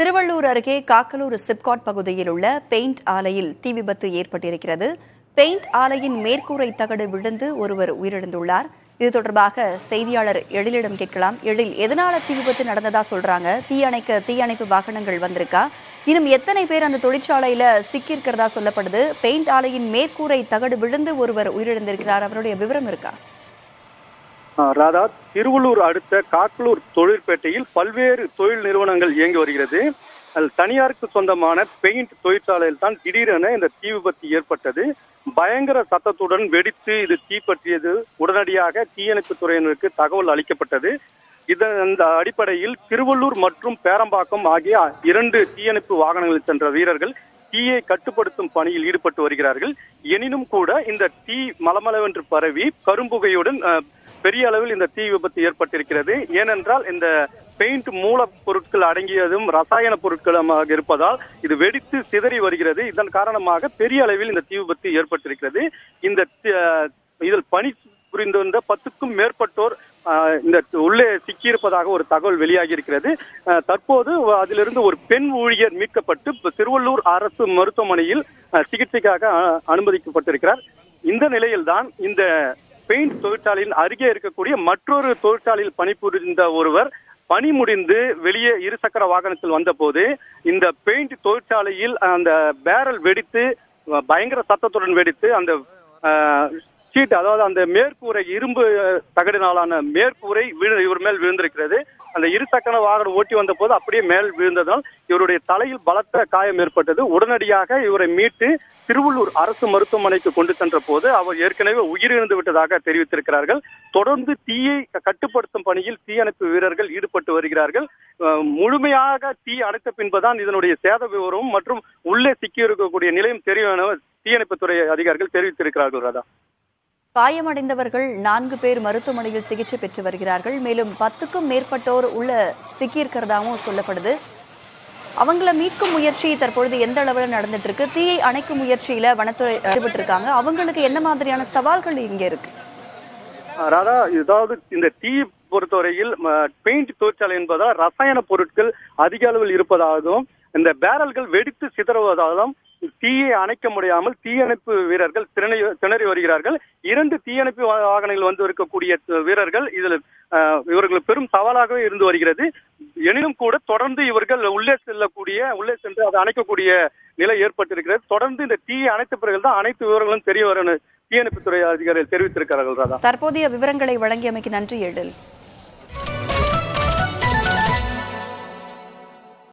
திருவள்ளூர் அருகே காக்கலூர் சிப்காட் பகுதியில் உள்ள பெயிண்ட் ஆலையில் தீ விபத்து ஏற்பட்டிருக்கிறது. பெயிண்ட் ஆலையின் மேற்கூரை தகடு விழுந்து ஒருவர் உயிரிழந்துள்ளார். இது தொடர்பாக செய்தியாளர் எழிலிடம் கேட்கலாம். எழில், எதனால தீ விபத்து நடந்ததா சொல்றாங்க? தீயணைப்பு வாகனங்கள் வந்திருக்கா? இன்னும் எத்தனை பேர் அந்த தொழிற்சாலையில சிக்கியிருக்கிறதா சொல்லப்படுது? பெயிண்ட் ஆலையின் மேற்கூரை தகடு விழுந்து ஒருவர் உயிரிழந்திருக்கிறார். அவருடைய விவரம் இருக்கா? ராதா, திருவள்ளூர் அடுத்த காக்கலூர் தொழிற்பேட்டையில் பல்வேறு தொழில் நிறுவனங்கள் இயங்கி வருகிறது. அதில் தனியாருக்கு சொந்தமான பெயிண்ட் தொழிற்சாலையில் தான் திடீரென இந்த தீ விபத்து ஏற்பட்டது. பயங்கர சத்தத்துடன் வெடித்து இது தீப்பற்றியது. உடனடியாக தீயணைப்பு துறையினருக்கு தகவல் அளிக்கப்பட்டது. இந்த அடிப்படையில் திருவள்ளூர் மற்றும் பேரம்பாக்கம் ஆகிய 2 தீயணைப்பு வாகனங்களில் சென்ற வீரர்கள் தீயை கட்டுப்படுத்தும் பணியில் ஈடுபட்டு வருகிறார்கள். எனினும் கூட இந்த தீ மலமளவென்று பரவி கரும்புகையுடன் பெரிய அளவில் இந்த தீ விபத்து ஏற்பட்டிருக்கிறது. ஏனென்றால் இந்த பெயிண்ட் மூலப்பொருட்கள் அடங்கியதும் ரசாயன பொருட்களுமாக இருப்பதால் இது வெடித்து சிதறி வருகிறது. இதன் காரணமாக பெரிய அளவில் இந்த தீ விபத்து ஏற்பட்டிருக்கிறது. இதில் பணி புரிந்து வந்த 10க்கும் மேற்பட்டோர் இந்த உள்ளே சிக்கியிருப்பதாக ஒரு தகவல் வெளியாகி இருக்கிறது. தற்போது அதிலிருந்து ஒரு பெண் ஊழியர் மீட்கப்பட்டு திருவள்ளூர் அரசு மருத்துவமனையில் சிகிச்சைக்காக அனுமதிக்கப்பட்டிருக்கிறார். இந்த நிலையில்தான் இந்த பெயிண்ட் தொழிற்சாலையின் அருகே இருக்கக்கூடிய மற்றொரு தொழிற்சாலையில் பணிபுரிந்த ஒருவர் பணி முடிந்து வெளியே இருசக்கர வாகனத்தில் வந்தபோது இந்த பெயிண்ட் தொழிற்சாலையில் அந்த பேரல் வெடித்து பயங்கர சத்தத்துடன் வெடித்து அந்த சீட், அதாவது அந்த மேற்கூரை இரும்பு தகடினாலான மேற்கூரை இவர் மேல் விழுந்திருக்கிறது. அந்த இருசக்கர வாகனம் ஓட்டி வந்த போது அப்படியே மேல் விழுந்ததால் இவருடைய தலையில் பலத்த காயம் ஏற்பட்டது. உடனடியாக இவரை மீட்டு திருவள்ளூர் அரசு மருத்துவமனைக்கு கொண்டு சென்ற போது அவர் ஏற்கனவே உயிரிழந்து விட்டதாக தெரிவித்திருக்கிறார்கள். தொடர்ந்து தீயை கட்டுப்படுத்தும் பணியில் தீயணைப்பு வீரர்கள் ஈடுபட்டு வருகிறார்கள். முழுமையாக தீ அணைத்த பின்புதான் இதனுடைய சேத விவரம் மற்றும் உள்ளே சிக்கியிருக்கக்கூடிய நிலையம் தெரியும் என தீயணைப்புத்துறை அதிகாரிகள் தெரிவித்திருக்கிறார்கள். ராதா, காயமடைந்தவர்கள் 4 பேர் மருத்துவமனையில் சிகிச்சை பெற்று வருகிறார்கள். மேலும் 10க்கும் மேற்பட்டோர் உள்ள சிக்கியிருக்கிறதாவும் சொல்லப்படுது. அவங்கள மீட்கும் முயற்சி தற்பொழுது எந்த அளவில் நடந்துட்டு இருக்கு? தீயை அணைக்கும் முயற்சியில வனத்துறை ஈடுபட்டு இருக்காங்க. அவங்களுக்கு என்ன மாதிரியான சவால்கள் இங்க இருக்கு? ராதா, இதாவது இந்த தீ பொறுத்தவரையில் பெயிண்ட் தொழிற்சாலை என்பதால் ரசாயன பொருட்கள் அதிக அளவில் இருப்பதாகவும் இந்த பேரல்கள் வெடித்து சிதறுவதாகவும் தீயை அணைக்க முடியாமல் தீயணைப்பு வீரர்கள் திணறி வருகிறார்கள். 2 தீயணைப்பு வாகனங்கள் வந்து இருக்கக்கூடிய வீரர்கள் இவர்கள் பெரும் சவாலாகவே இருந்து வருகிறது. எனினும் கூட தொடர்ந்து இவர்கள் உள்ளே சென்று அதை அணைக்கக்கூடிய நிலை ஏற்பட்டிருக்கிறது. தொடர்ந்து இந்த தீயை அணைத்த பிறகுதான் அனைத்து விவரங்களும் தெரிய வரும் தீயணைப்புத்துறை அதிகாரிகள் தெரிவித்திருக்கிறார்கள். ராதா, தற்போதைய விவரங்களை வழங்கியமைக்கு நன்றி எழில்.